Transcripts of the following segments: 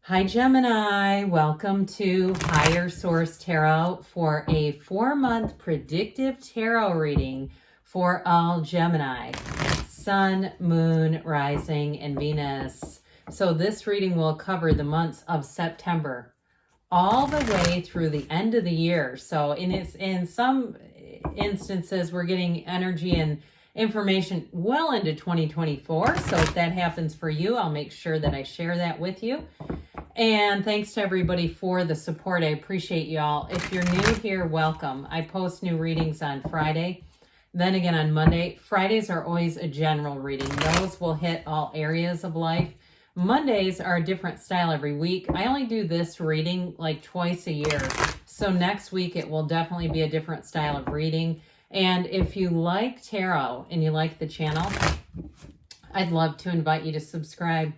Hi Gemini, welcome to Higher Source Tarot for a 4-month predictive tarot reading for all Gemini, Sun, Moon, Rising, and Venus. So this reading will cover the months of September all the way through the end of the year. So in some instances, we're getting energy and information well into 2024. So if that happens for you, I'll make sure that I share that with you. And thanks to everybody for the support. I appreciate y'all. If you're new here, welcome. I post new readings on Friday, then again on Monday. Fridays are always a general reading. Those will hit all areas of life. Mondays are a different style every week. I only do this reading like twice a year. So next week it will definitely be a different style of reading. And if you like tarot and you like the channel, I'd love to invite you to subscribe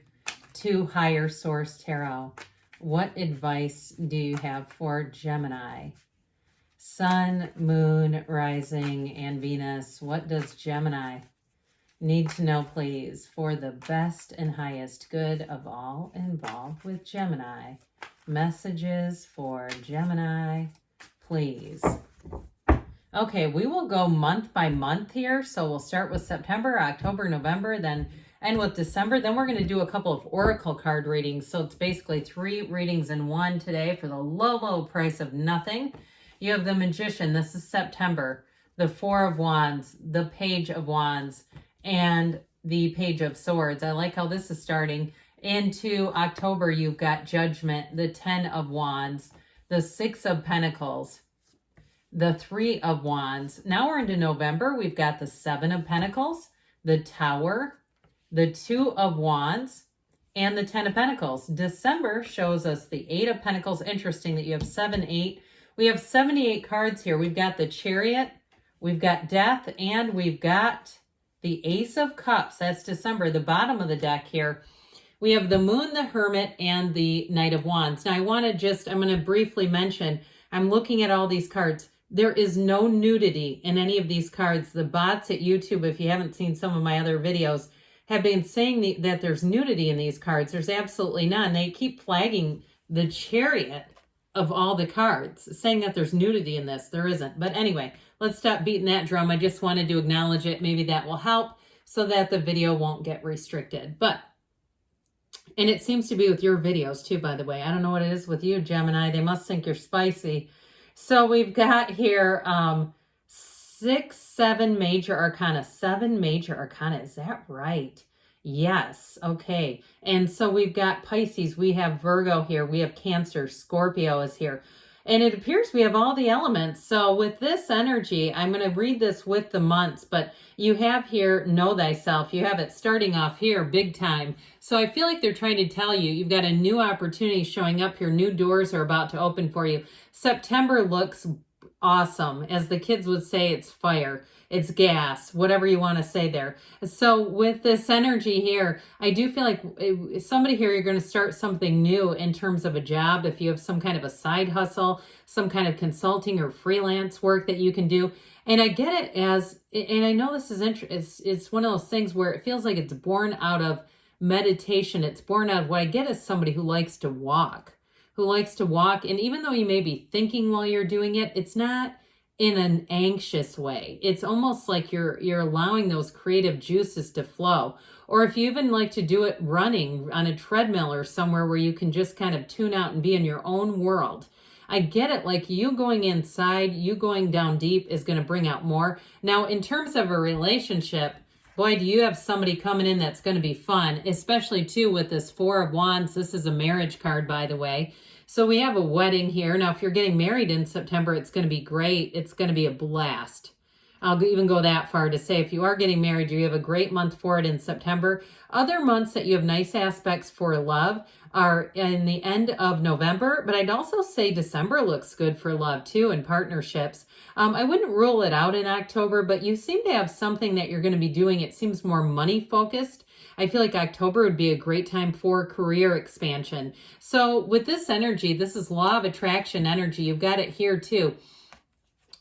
to Higher Source Tarot. What advice do you have for Gemini? Sun, Moon, Rising, and Venus. What does Gemini need to know, please, for the best and highest good of all involved with Gemini? Messages for Gemini, please. Okay, we will go month by month here. So we'll start with September, October, November, then end with December. Then we're going to do a couple of oracle card readings. So it's basically 3 readings in one today for the low, low price of nothing. You have the Magician. This is September. The 4 of Wands, the Page of Wands, and the Page of Swords. I like how this is starting. Into October, you've got Judgment, the 10 of Wands, the 6 of Pentacles, the 3 of Wands. Now we're into November. We've got the 7 of Pentacles, the Tower, the 2 of Wands, and the 10 of Pentacles. December shows us the 8 of Pentacles. Interesting that you have 7, 8. We have 78 cards here. We've got the Chariot, we've got Death, and we've got the Ace of Cups. That's December, the bottom of the deck here. We have the Moon, the Hermit, and the Knight of Wands. Now I'm going to briefly mention, I'm looking at all these cards. There is no nudity in any of these cards. The bots at YouTube, if you haven't seen some of my other videos, have been saying that there's nudity in these cards. There's absolutely none. They keep flagging the Chariot of all the cards, saying that there's nudity in this. There isn't. But anyway, let's stop beating that drum. I just wanted to acknowledge it. Maybe that will help so that the video won't get restricted. And it seems to be with your videos too, by the way. I don't know what it is with you, Gemini. They must think you're spicy. So we've got here 6, 7 major arcana. 7 major arcana. Is that right? Yes. Okay. And so we've got Pisces. We have Virgo here. We have Cancer. Scorpio is here. And it appears we have all the elements. So with this energy, I'm going to read this with the months, but you have here, know thyself. You have it starting off here big time. So I feel like they're trying to tell you, you've got a new opportunity showing up here. New doors are about to open for you. September looks awesome. As the kids would say, it's fire. It's gas, whatever you want to say there. So with this energy here, I do feel like somebody here, you're going to start something new in terms of a job. If you have some kind of a side hustle, some kind of consulting or freelance work that you can do. And I get it as, and I know this is it's one of those things where it feels like it's born out of meditation. It's born out of what I get as somebody who likes to walk. And even though you may be thinking while you're doing it, it's not in an anxious way. It's almost like you're allowing those creative juices to flow. Or if you even like to do it running on a treadmill or somewhere where you can just kind of tune out and be in your own world. I get it, like you going inside, you going down deep is going to bring out more. Now, in terms of a relationship, boy, do you have somebody coming in that's going to be fun, especially too with this 4 of Wands. This is a marriage card, by the way. So we have a wedding here. Now, if you're getting married in September, it's going to be great. It's going to be a blast. I'll even go that far to say if you are getting married, you have a great month for it in September. Other months that you have nice aspects for love are in the end of November, but I'd also say December looks good for love too and partnerships. I wouldn't rule it out in October, but you seem to have something that you're going to be doing. It seems more money focused. I feel like October would be a great time for career expansion. So with this energy, this is law of attraction energy. You've got it here too.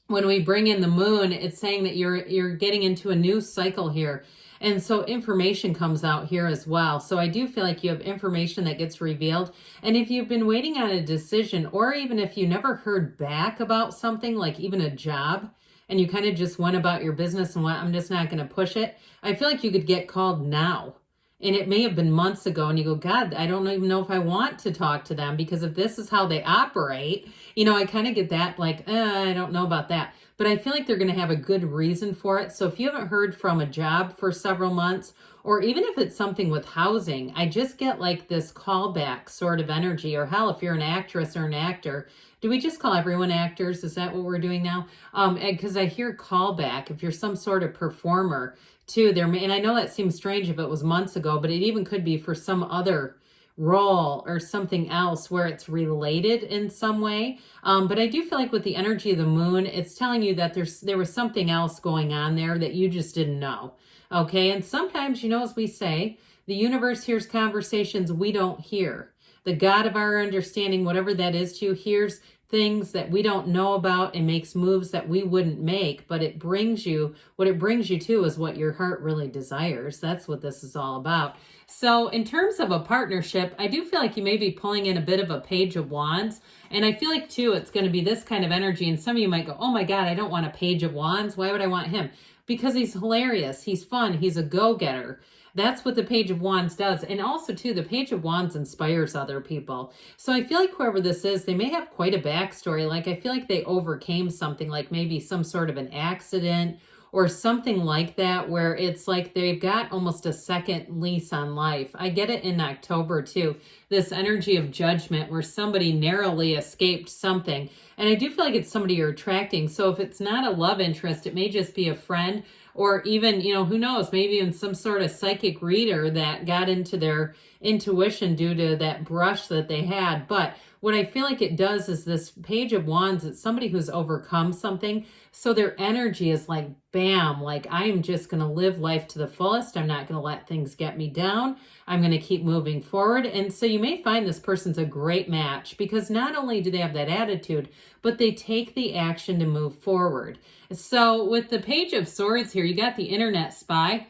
When we bring in the moon, it's saying that you're getting into a new cycle here. And so information comes out here as well. So I do feel like you have information that gets revealed. And if you've been waiting on a decision, or even if you never heard back about something, like even a job, and you kind of just went about your business and went, I'm just not going to push it, I feel like you could get called now. And it may have been months ago, and you go, God, I don't even know if I want to talk to them, because if this is how they operate, I kind of get that, like, I don't know about that. But I feel like they're going to have a good reason for it. So if you haven't heard from a job for several months, or even if it's something with housing, I just get like this callback sort of energy. Or hell, if you're an actress or an actor, do we just call everyone actors? Is that what we're doing now? Because I hear callback. If you're some sort of performer too, and I know that seems strange if it was months ago, but it even could be for some other role or something else where it's related in some way. But I do feel like with the energy of the moon, it's telling you that there was something else going on there that you just didn't know. Okay. And sometimes, as we say, the universe hears conversations we don't hear. The God of our understanding, whatever that is to you, hears things that we don't know about and makes moves that we wouldn't make, but what it brings you to is what your heart really desires. That's what this is all about. So in terms of a partnership, I do feel like you may be pulling in a bit of a Page of Wands. And I feel like too, it's going to be this kind of energy. And some of you might go, oh my God, I don't want a Page of Wands. Why would I want him? Because he's hilarious. He's fun. He's a go-getter. That's what the Page of Wands does. And also, too, the Page of Wands inspires other people. So I feel like whoever this is, they may have quite a backstory. Like, I feel like they overcame something, like maybe some sort of an accident or something like that, where it's like they've got almost a second lease on life. I get it in October, too. This energy of judgment where somebody narrowly escaped something. And I do feel like it's somebody you're attracting. So if it's not a love interest, it may just be a friend, or even, who knows, maybe even some sort of psychic reader that got into their intuition due to that brush that they had. But what I feel like it does is this Page of Wands, it's somebody who's overcome something. So their energy is like, bam, like I'm just going to live life to the fullest. I'm not going to let things get me down. I'm going to keep moving forward. And so you may find this person's a great match, because not only do they have that attitude, but they take the action to move forward. So with the Page of Swords here, you got the internet spy.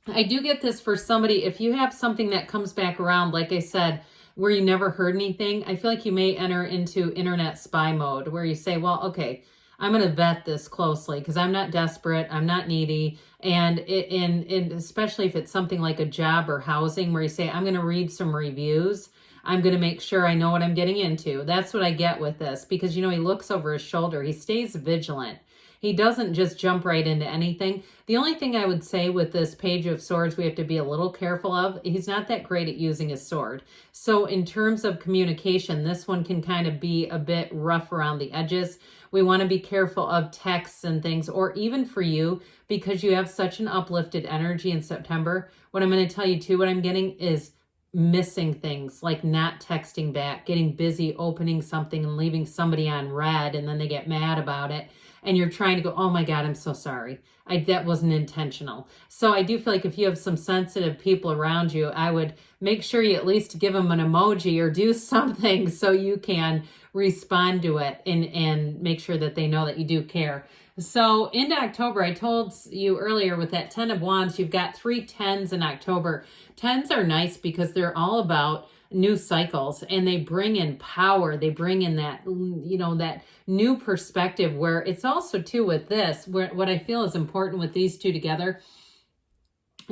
I do get this for somebody, if you have something that comes back around, like I said, where you never heard anything, I feel like you may enter into internet spy mode, where you say, well, okay, I'm going to vet this closely because I'm not desperate, I'm not needy. And especially if it's something like a job or housing, where you say, I'm going to read some reviews. I'm going to make sure I know what I'm getting into. That's what I get with this, because, he looks over his shoulder. He stays vigilant. He doesn't just jump right into anything. The only thing I would say with this Page of Swords we have to be a little careful of, he's not that great at using his sword. So in terms of communication, this one can kind of be a bit rough around the edges. We want to be careful of texts and things, or even for you, because you have such an uplifted energy in September. What I'm going to tell you too, what I'm getting is missing things, like not texting back, getting busy opening something and leaving somebody on red, and then they get mad about it. And you're trying to go, oh my God, I'm so sorry. That wasn't intentional. So I do feel like if you have some sensitive people around you, I would make sure you at least give them an emoji or do something so you can respond to it and make sure that they know that you do care. So into October, I told you earlier with that 10 of Wands, you've got 3 10s in October. 10s are nice because they're all about new cycles, and they bring in power. They bring in that, that new perspective, where it's also too with this, where what I feel is important with these two together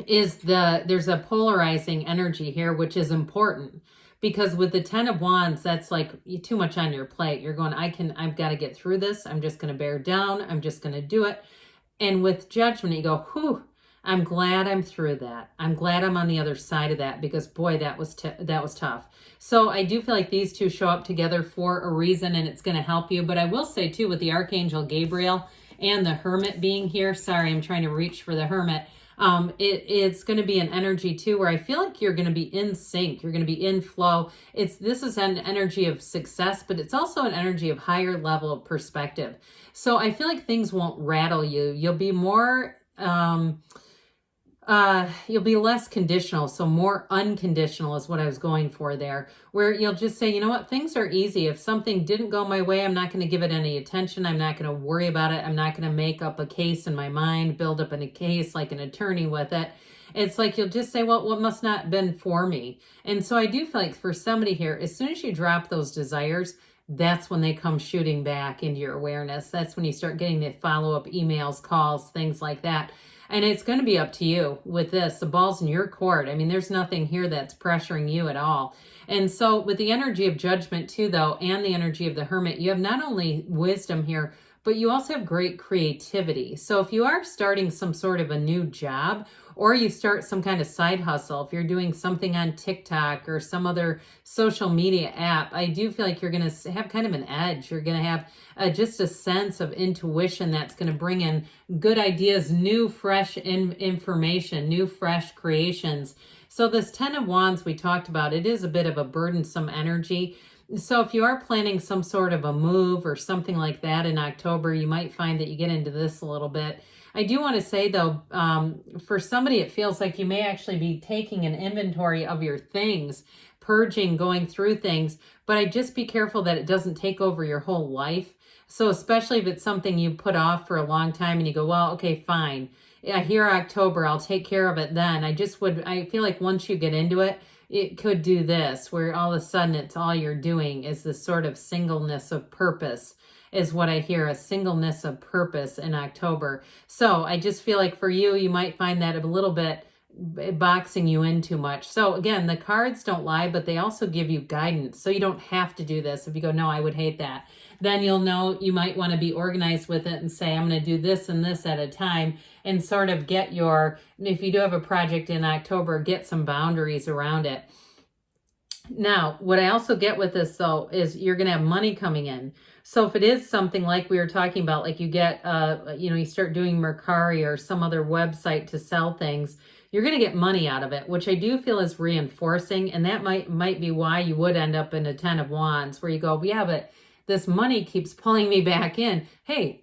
is there's a polarizing energy here, which is important, because with the 10 of Wands, that's like too much on your plate. You're going, I've got to get through this. I'm just going to bear down. I'm just going to do it. And with Judgment, you go, whew, I'm glad I'm through that. I'm glad I'm on the other side of that, because boy, that was tough. So I do feel like these two show up together for a reason, and it's going to help you. But I will say too, with the Archangel Gabriel and the Hermit being here, sorry, I'm trying to reach for the Hermit. It's going to be an energy too, where I feel like you're going to be in sync. You're going to be in flow. This is an energy of success, but it's also an energy of higher level of perspective. So I feel like things won't rattle you. You'll be more, You'll be less conditional, so more unconditional is what I was going for there, where you'll just say, you know what, things are easy. If something didn't go my way, I'm not going to give it any attention. I'm not going to worry about it. I'm not going to make up a case in my mind, build up in a case like an attorney with it. It's like you'll just say, well, what must not have been for me? And so I do feel like for somebody here, as soon as you drop those desires, that's when they come shooting back into your awareness. That's when you start getting the follow-up emails, calls, things like that. And it's going to be up to you with this. The ball's in your court. I mean, there's nothing here that's pressuring you at all. And so with the energy of judgment too, though, and the energy of the hermit, you have not only wisdom here, but you also have great creativity. So if you are starting some sort of a new job, or you start some kind of side hustle, if you're doing something on TikTok or some other social media app, I do feel like you're going to have kind of an edge. You're going to have just a sense of intuition that's going to bring in good ideas, new, fresh information, new, fresh creations. So this 10 of Wands we talked about, it is a bit of a burdensome energy. So if you are planning some sort of a move or something like that in October, you might find that you get into this a little bit. I do want to say, though, for somebody, it feels like you may actually be taking an inventory of your things, purging, going through things, but I just be careful that it doesn't take over your whole life. So especially if it's something you put off for a long time and you go, well, okay, fine. Yeah, here October, I'll take care of it then. I feel like once you get into it, it could do this, where all of a sudden it's all you're doing is this sort of singleness of purpose, is what I hear, a singleness of purpose in October. So I just feel like for you, you might find that a little bit boxing you in too much. So again, the cards don't lie, but they also give you guidance. So you don't have to do this. If you go, no, I would hate that, then you'll know you might want to be organized with it and say, I'm going to do this and this at a time, and sort of get if you do have a project in October, get some boundaries around it. Now, what I also get with this, though, is you're going to have money coming in. So if it is something like we were talking about, like you get, you start doing Mercari or some other website to sell things, you're going to get money out of it, which I do feel is reinforcing. And that might be why you would end up in a 10 of Wands, where you go, yeah, but this money keeps pulling me back in. Hey,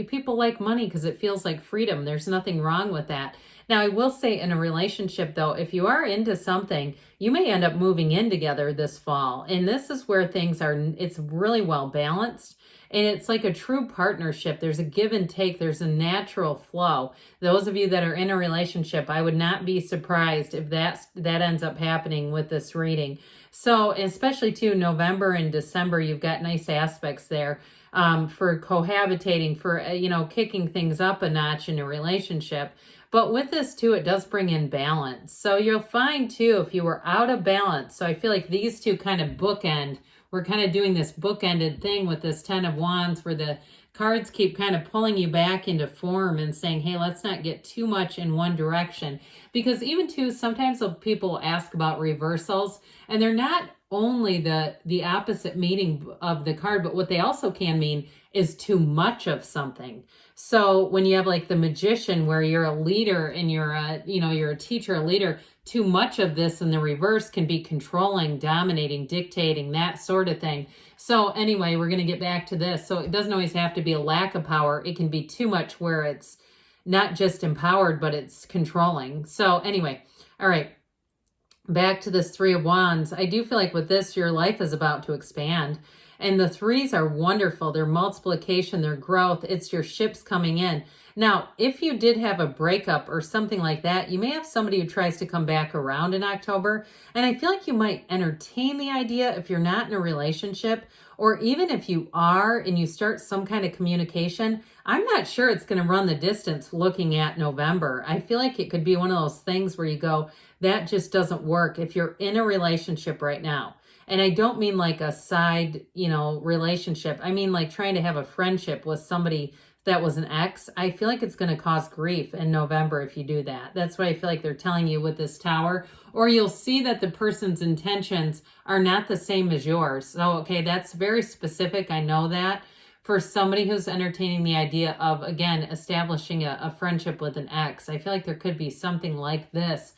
people like money because it feels like freedom. There's nothing wrong with that. Now, I will say in a relationship, though, if you are into something, you may end up moving in together this fall. And this is where it's really well balanced. And it's like a true partnership. There's a give and take. There's a natural flow. Those of you that are in a relationship, I would not be surprised if that ends up happening with this reading. So especially too, November and December, you've got nice aspects there for cohabitating, for, kicking things up a notch in a relationship. But with this too, it does bring in balance. So you'll find too, if you were out of balance, so I feel like these two kind of bookend. We're kind of doing this bookended thing with this 10 of Wands, where the cards keep kind of pulling you back into form and saying, hey, let's not get too much in one direction. Because even too, sometimes people ask about reversals, and they're not only the opposite meaning of the card, but what they also can mean is too much of something. So when you have like the Magician, where you're a leader and you're a teacher, a leader, too much of this in the reverse can be controlling, dominating, dictating, that sort of thing. So anyway, we're going to get back to this. So it doesn't always have to be a lack of power. It can be too much where it's not just empowered, but it's controlling. So anyway, all right. Back to this 3 of Wands. I do feel like with this, your life is about to expand. And the threes are wonderful. Their multiplication, their growth, it's your ships coming in. Now, if you did have a breakup or something like that, you may have somebody who tries to come back around in October. And I feel like you might entertain the idea if you're not in a relationship, or even if you are and you start some kind of communication. I'm not sure it's going to run the distance looking at November. I feel like it could be one of those things where you go, that just doesn't work if you're in a relationship right now. And I don't mean like a side, relationship. I mean like trying to have a friendship with somebody that was an ex. I feel like it's going to cause grief in November if you do that. That's what I feel like they're telling you with this Tower. Or you'll see that the person's intentions are not the same as yours. So, okay, that's very specific. I know that. For somebody who's entertaining the idea of, again, establishing a friendship with an ex, I feel like there could be something like this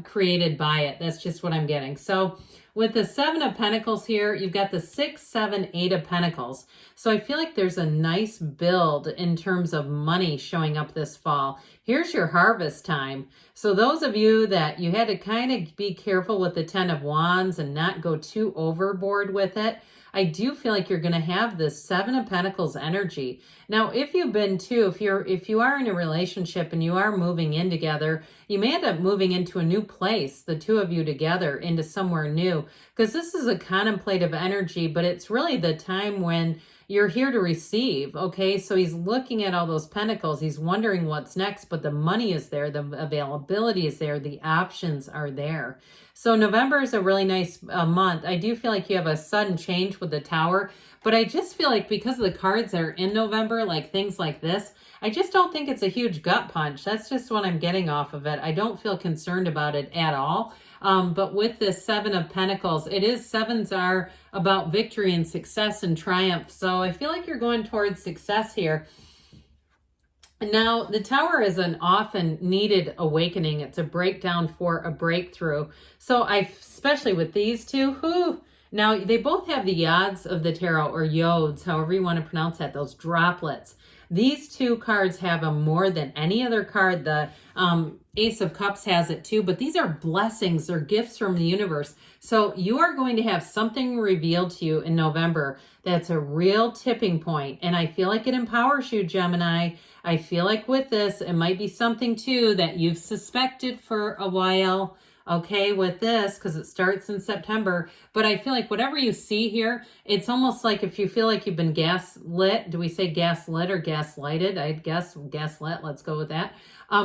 created by it. That's just what I'm getting. So, with the 7 of Pentacles here, you've got the 6, 7, 8 of Pentacles. So I feel like there's a nice build in terms of money showing up this fall. Here's your harvest time. So those of you that you had to kind of be careful with the 10 of Wands and not go too overboard with it, I do feel like you're going to have this 7 of Pentacles energy. Now, if you've been too, if you are in a relationship and you are moving in together, you may end up moving into a new place, the two of you together, into somewhere new, because this is a contemplative energy, but it's really the time when you're here to receive, okay? So he's looking at all those pentacles. He's wondering what's next, but the money is there. The availability is there. The options are there. So November is a really nice month. I do feel like you have a sudden change with the Tower, but I just feel like because of the cards that are in November, like things like this, I just don't think it's a huge gut punch. That's just what I'm getting off of it. I don't feel concerned about it at all. But with this 7 of Pentacles, it is, 7s are about victory and success and triumph. So I feel like you're going towards success here. Now, the Tower is an often needed awakening. It's a breakdown for a breakthrough. So especially with these two, now they both have the yods of the tarot, or yods, however you want to pronounce that, those droplets. These two cards have them more than any other card. The Ace of Cups has it too, but these are blessings. They're gifts from the universe. So you are going to have something revealed to you in November that's a real tipping point. And I feel like it empowers you, Gemini. I feel like with this, it might be something too that you've suspected for a while. Okay, with this, because it starts in September. But I feel like whatever you see here, it's almost like if you feel like you've been gaslit. Do we say gaslit or gaslighted? I guess gaslit. Let's go with that.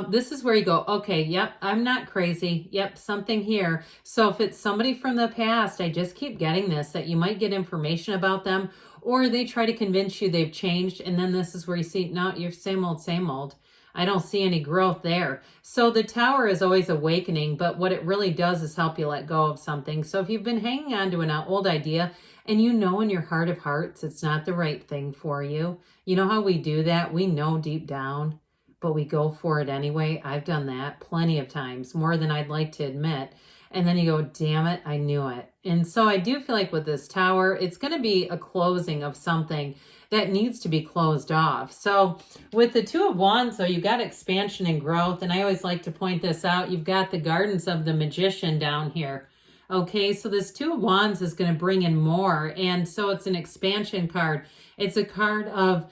This is where you go, okay, yep, I'm not crazy. Yep, something here. So if it's somebody from the past, I just keep getting this, that you might get information about them, or they try to convince you they've changed. And then this is where you see, no, you're same old, same old. I don't see any growth there. So the Tower is always awakening, but what it really does is help you let go of something. So if you've been hanging on to an old idea and you know in your heart of hearts it's not the right thing for you, you know how we do that? We know deep down, but we go for it anyway. I've done that plenty of times, more than I'd like to admit. And then you go, damn it, I knew it. And so I do feel like with this Tower, it's going to be a closing of something that needs to be closed off. So with the 2 of Wands, so you've got expansion and growth. And I always like to point this out. You've got the Gardens of the Magician down here. Okay, so this 2 of Wands is going to bring in more. And so it's an expansion card. It's a card of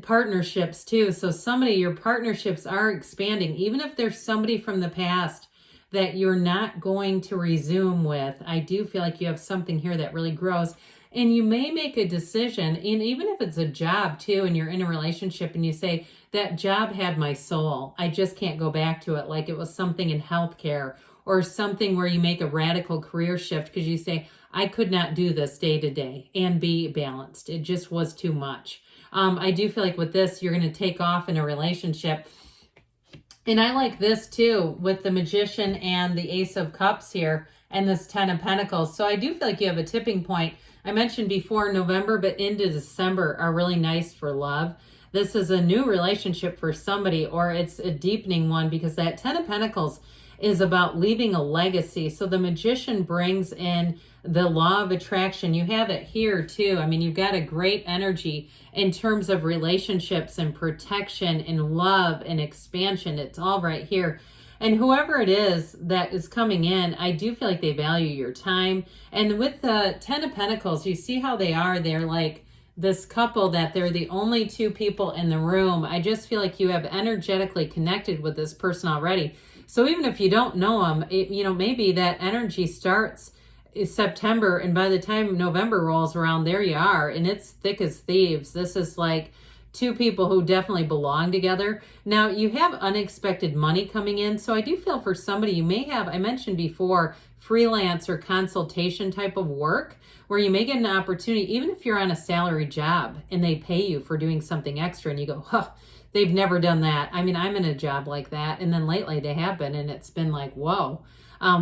partnerships too. So your partnerships are expanding, even if there's somebody from the past that you're not going to resume with. I do feel like you have something here that really grows. And you may make a decision, and even if it's a job too, and you're in a relationship and you say, that job had my soul. I just can't go back to it. Like it was something in healthcare or something where you make a radical career shift because you say, I could not do this day to day and be balanced. It just was too much. I do feel like with this, you're going to take off in a relationship. And I like this too, with the Magician and the Ace of Cups here and this 10 of Pentacles. So I do feel like you have a tipping point. I mentioned before November, but into December are really nice for love. This is a new relationship for somebody, or it's a deepening one, because that 10 of Pentacles is about leaving a legacy. So the Magician brings in the law of attraction. You have it here too. I mean, you've got a great energy in terms of relationships and protection and love and expansion. It's all right here. And whoever it is that is coming in, I do feel like they value your time. And with the 10 of Pentacles, you see how they are. They're like this couple that they're the only 2 people in the room. I just feel like you have energetically connected with this person already. So even if you don't know them, maybe that energy starts in September, and by the time November rolls around, there you are, and it's thick as thieves. This is like 2 people who definitely belong together. Now, you have unexpected money coming in, so I do feel for somebody, you may have, I mentioned before, freelance or consultation type of work, where you may get an opportunity, even if you're on a salary job, and they pay you for doing something extra, and you go, huh, they've never done that. I mean, I'm in a job like that, and then lately they have been, and it's been like, whoa.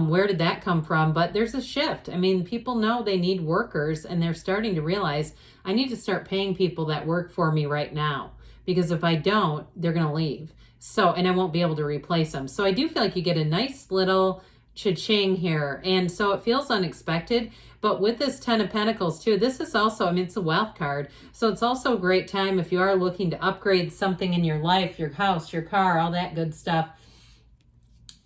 Where did that come from? But there's a shift. I mean, people know they need workers, and they're starting to realize, I need to start paying people that work for me right now, because if I don't, they're going to leave. So, and I won't be able to replace them. So I do feel like you get a nice little cha-ching here. And so it feels unexpected. But with this 10 of Pentacles too, this is also, I mean, it's a wealth card. So it's also a great time if you are looking to upgrade something in your life, your house, your car, all that good stuff.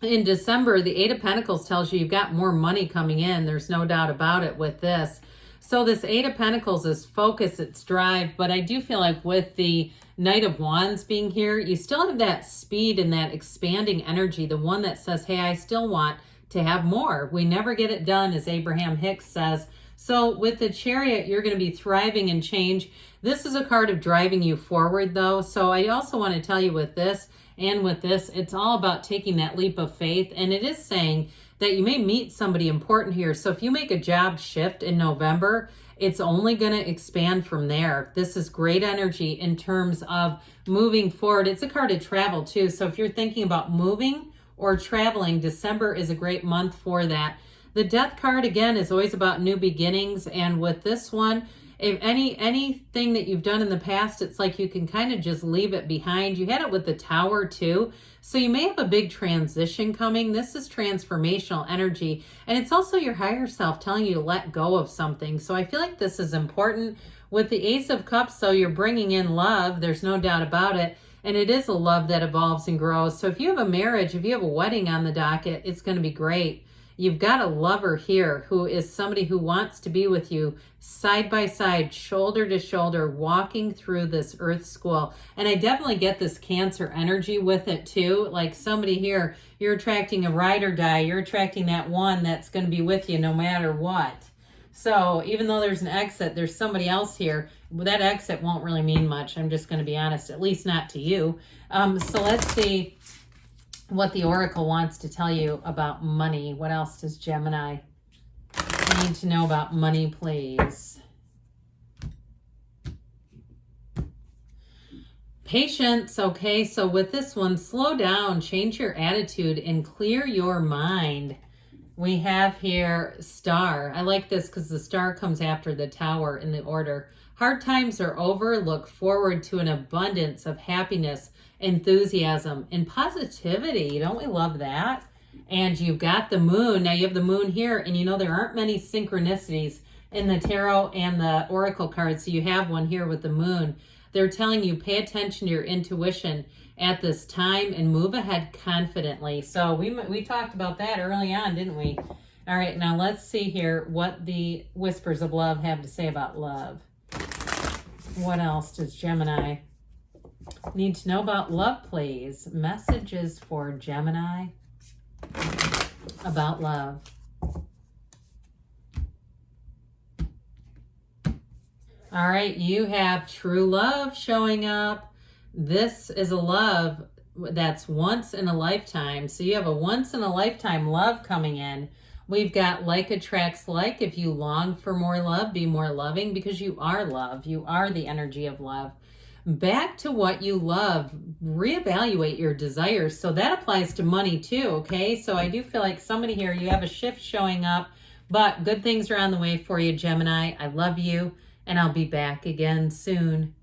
In December, the 8 of Pentacles tells you you've got more money coming in. There's no doubt about it with this. So this 8 of Pentacles is focus, it's drive, but I do feel like with the Knight of Wands being here, you still have that speed and that expanding energy, the one that says, hey, I still want to have more. We never get it done, as Abraham Hicks says. So with the Chariot, you're going to be thriving in change. This is a card of driving you forward, though. So I also want to tell you with this and with this, it's all about taking that leap of faith. And it is saying that you may meet somebody important here. So if you make a job shift in November, it's only going to expand from there. This is great energy in terms of moving forward. It's a card of travel too. So if you're thinking about moving or traveling, December is a great month for that. The Death card, again, is always about new beginnings. And with this one, if anything that you've done in the past, it's like you can kind of just leave it behind. You had it with the Tower too. So you may have a big transition coming. This is transformational energy. And it's also your higher self telling you to let go of something. So I feel like this is important. With the Ace of Cups, so you're bringing in love. There's no doubt about it. And it is a love that evolves and grows. So if you have a marriage, if you have a wedding on the docket, it's going to be great. You've got a lover here who is somebody who wants to be with you side by side, shoulder to shoulder, walking through this earth school. And I definitely get this Cancer energy with it too. Like somebody here, you're attracting a ride or die. You're attracting that one that's going to be with you no matter what. So even though there's an exit, there's somebody else here. That exit won't really mean much. I'm just going to be honest, at least not to you. So let's see what the Oracle wants to tell you about money. What else does Gemini need to know about money, please? Patience. Okay, so with this one, slow down, change your attitude, and clear your mind. We have here Star. I like this because the Star comes after the Tower in the order. Hard times are over. Look forward to an abundance of happiness, enthusiasm, and positivity. Don't we love that? And you've got the Moon. Now you have the Moon here, and you know there aren't many synchronicities in the Tarot and the Oracle cards. So you have one here with the Moon. They're telling you pay attention to your intuition at this time and move ahead confidently. So we talked about that early on, didn't we? All right, now let's see here what the Whispers of Love have to say about love. What else does Gemini need to know about love, please? Messages for Gemini about love. All right, you have true love showing up. This is a love that's once in a lifetime. So you have a once in a lifetime love coming in. We've got like attracts like. If you long for more love, be more loving, because you are love. You are the energy of love. Back to what you love. Reevaluate your desires. So that applies to money too, okay? So I do feel like somebody here, you have a shift showing up, but good things are on the way for you, Gemini. I love you, and I'll be back again soon.